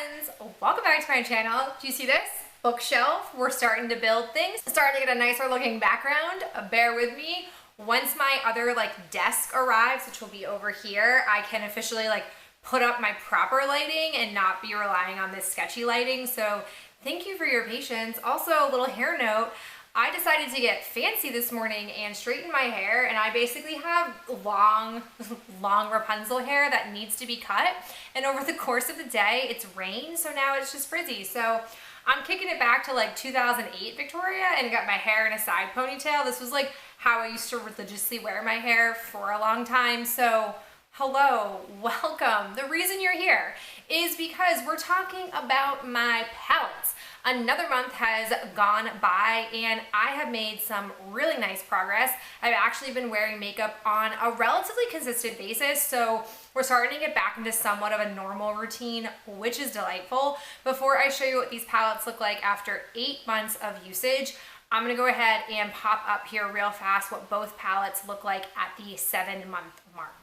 friends, welcome back to my channel. Do you see this? Bookshelf. We're starting to build things. Starting to get a nicer looking background. Bear with me. Once my other desk arrives, which will be over here, I can officially put up my proper lighting and not be relying on this sketchy lighting. So thank you for your patience. Also, a little hair note. I decided to get fancy this morning and straighten my hair, and I basically have long Rapunzel hair that needs to be cut, and over the course of the day it's rained, so now it's just frizzy. So I'm kicking it back to 2008 Victoria and got my hair in a side ponytail. This was how I used to religiously wear my hair for a long time. So hello, welcome. The reason you're here is because we're talking about my palettes. Another month has gone by and I have made some really nice progress. I've actually been wearing makeup on a relatively consistent basis, so we're starting to get back into somewhat of a normal routine, which is delightful. Before I show you what these palettes look like after 8 months of usage, I'm gonna go ahead and pop up here real fast what both palettes look like at the 7-month mark.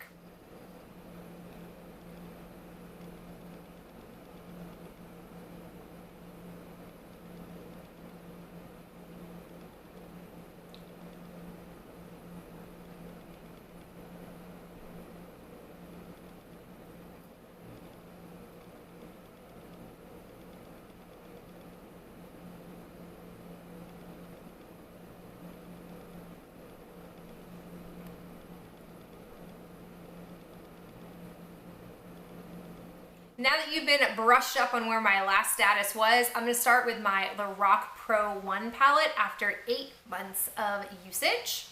Now that you've been brushed up on where my last status was, I'm going to start with my Lorac Pro 1 palette after 8 months of usage.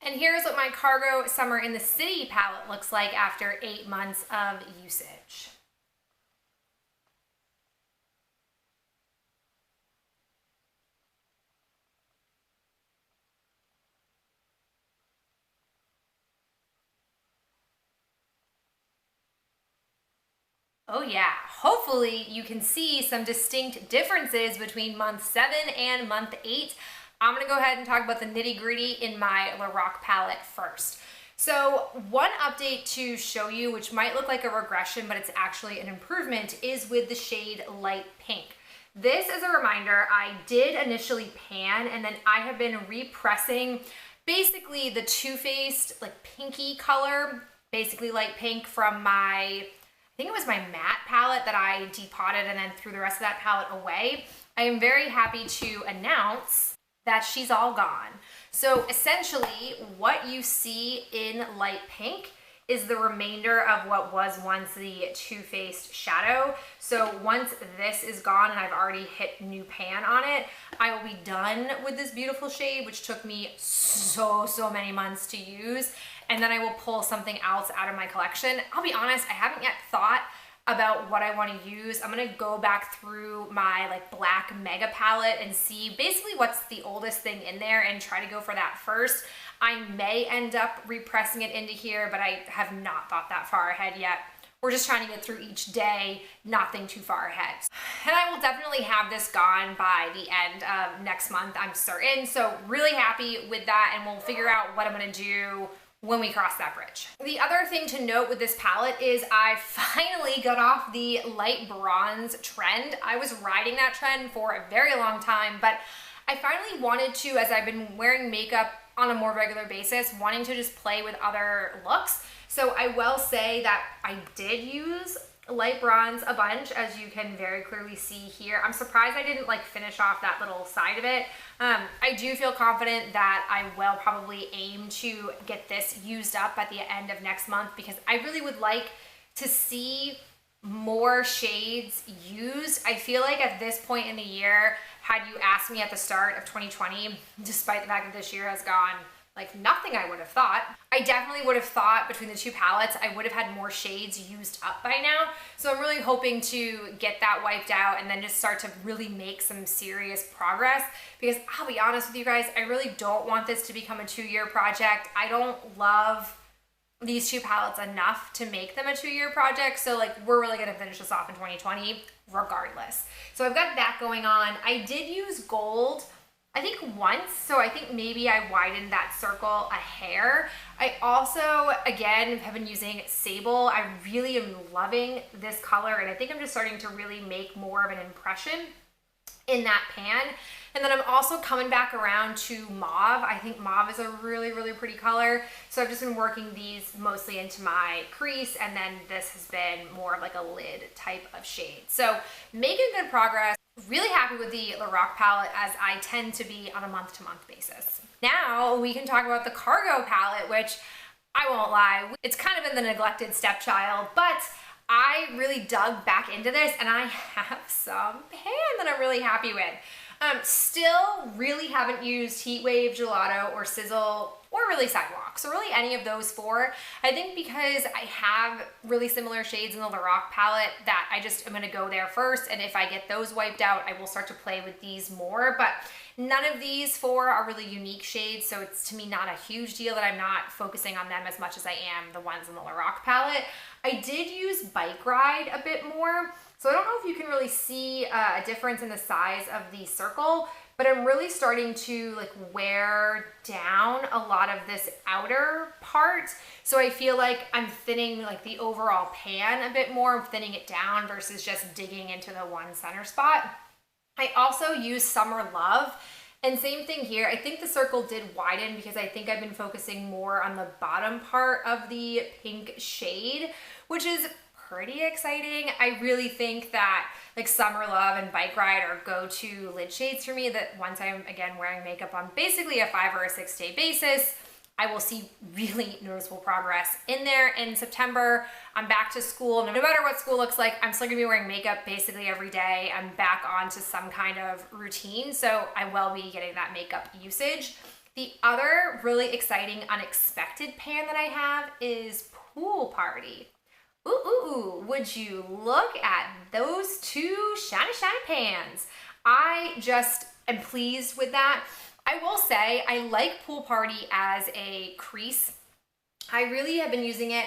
And here's what my Cargo Summer in the City palette looks like after 8 months of usage. Oh yeah, hopefully you can see some distinct differences between month 7 and month 8. I'm gonna go ahead and talk about the nitty gritty in my Lorac palette first. So one update to show you, which might look like a regression, but it's actually an improvement, is with the shade Light Pink. This is a reminder, I did initially pan, and then I have been repressing basically the Too Faced pinky color, basically light pink from my, I think it was my matte palette that I depotted and then threw the rest of that palette away. I am very happy to announce that she's all gone. So essentially what you see in light pink is the remainder of what was once the Too Faced shadow. So once this is gone and I've already hit new pan on it, I will be done with this beautiful shade, which took me so many months to use. And then I will pull something else out of my collection. I'll be honest, I haven't yet thought about what I want to use. I'm gonna go back through my black mega palette and see basically what's the oldest thing in there and try to go for that first. I may end up repressing it into here, but I have not thought that far ahead yet. We're just trying to get through each day, not think too far ahead. And I will definitely have this gone by the end of next month, I'm certain. So really happy with that, and we'll figure out what I'm gonna do when we cross that bridge. The other thing to note with this palette is I finally got off the light bronze trend. I was riding that trend for a very long time, but I finally wanted to, as I've been wearing makeup on a more regular basis, wanting to just play with other looks. So I will say that I did use light bronze a bunch, as you can very clearly see here. I'm surprised I didn't finish off that little side of it. I do feel confident that I will probably aim to get this used up at the end of next month, because I really would like to see more shades used. I feel like at this point in the year, had you asked me at the start of 2020, despite the fact that this year has gone nothing I would have thought, I definitely would have thought between the two palettes I would have had more shades used up by now. So I'm really hoping to get that wiped out and then just start to really make some serious progress, because I'll be honest with you guys, I really don't want this to become a 2-year project. I don't love these two palettes enough to make them a 2-year project. So like we're really gonna finish this off in 2020 regardless. So I've got that going on. I did use gold, I think once, so I think maybe I widened that circle a hair. I also, again, have been using Sable. I really am loving this color, and I think I'm just starting to really make more of an impression in that pan. And then I'm also coming back around to mauve. I think mauve is a really, really pretty color. So I've just been working these mostly into my crease, and then this has been more of like a lid type of shade. So making good progress. Really happy with the Lorac palette, as I tend to be on a month-to-month basis. Now we can talk about the Cargo palette, which I won't lie, it's kind of been the neglected stepchild, but I really dug back into this and I have some pan that I'm really happy with. Still really haven't used Heatwave, Gelato, or Sizzle, or really Sidewalk. So really any of those four. I think because I have really similar shades in the Lorac palette that I just am gonna go there first, and if I get those wiped out, I will start to play with these more. But none of these four are really unique shades, so it's to me not a huge deal that I'm not focusing on them as much as I am the ones in the Lorac palette. I did use Bike Ride a bit more. So I don't know if you can really see a difference in the size of the circle, but I'm really starting to like wear down a lot of this outer part. So I feel like I'm thinning like the overall pan a bit more. I'm thinning it down versus just digging into the one center spot. I also use Summer Love. And same thing here, I think the circle did widen because I think I've been focusing more on the bottom part of the pink shade, which is pretty exciting. I really think that like Summer Love and Bike Ride are go-to lid shades for me, that once I'm again wearing makeup on basically a 5 or a 6 day basis, I will see really noticeable progress in there. In September, I'm back to school. No matter what school looks like, I'm still gonna be wearing makeup basically every day. I'm back onto some kind of routine, so I will be getting that makeup usage. The other really exciting, unexpected pan that I have is Pool Party. Ooh, would you look at those two shiny pans? I just am pleased with that. I will say I like Pool Party as a crease. I really have been using it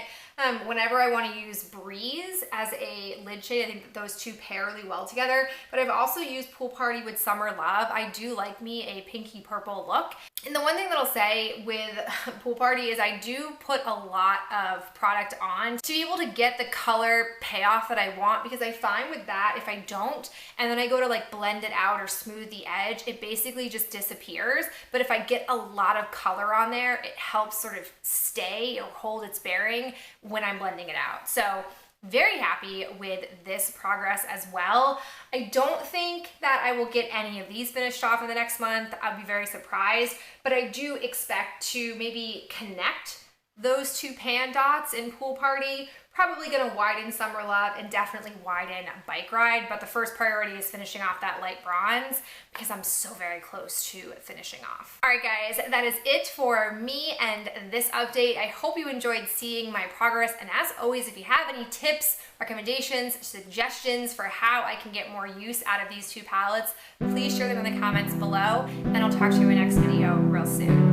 whenever I want to use Breeze as a lid shade. I think that those two pair really well together, but I've also used Pool Party with Summer Love. I do like me a pinky purple look. And the one thing that I'll say with Pool Party is I do put a lot of product on to be able to get the color payoff that I want, because I find with that, if I don't, and then I go to like blend it out or smooth the edge, it basically just disappears. But if I get a lot of color on there, it helps sort of stay or hold its bearing when I'm blending it out. So very happy with this progress as well. I don't think that I will get any of these finished off in the next month. I'll be very surprised, but I do expect to maybe connect those two pan dots in Pool Party. Probably gonna widen Summer Love and definitely widen Bike Ride, but the first priority is finishing off that light bronze because I'm so very close to finishing off. All right guys, that is it for me and this update. I hope you enjoyed seeing my progress, and as always, if you have any tips, recommendations, suggestions for how I can get more use out of these two palettes, please share them in the comments below, and I'll talk to you in my next video real soon.